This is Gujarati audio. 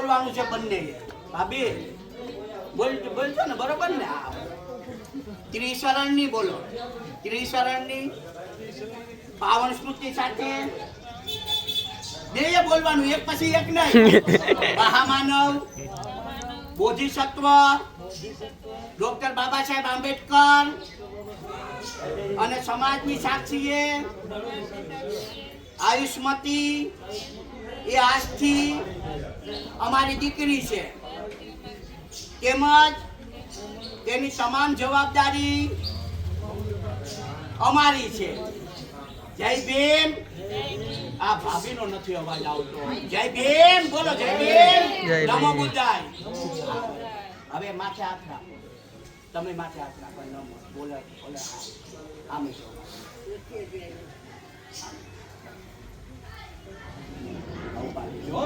બોલવાનું છે બંને. ભાભી બોલજો ને, બરોબર ને? ત્રિશરણની બોલો, ત્રિશરણની પાવન સ્મૃતિ સાથે બેય બોલવાનું, એક પછી એક નહીં. મહામાનવ, બોધિસત્વ, ડોક્ટર બાબા સાહેબ આંબેડકર અને સમાજની સાક્ષીએ આયુષ્મતી એ આજથી અમારી દીકરી છે, તેમજ તેની તમામ જવાબદારી અમારી છે. જય ભીમ. આ ભાભીનો નથી અવાજ આવતો. જય ભીમ બોલો, જય ભીમ, નમો બુદ્ધાય. હવે માથે હાથ રાખો, તમે માથે હાથ રાખો. નમો બોલો, બોલો. આમ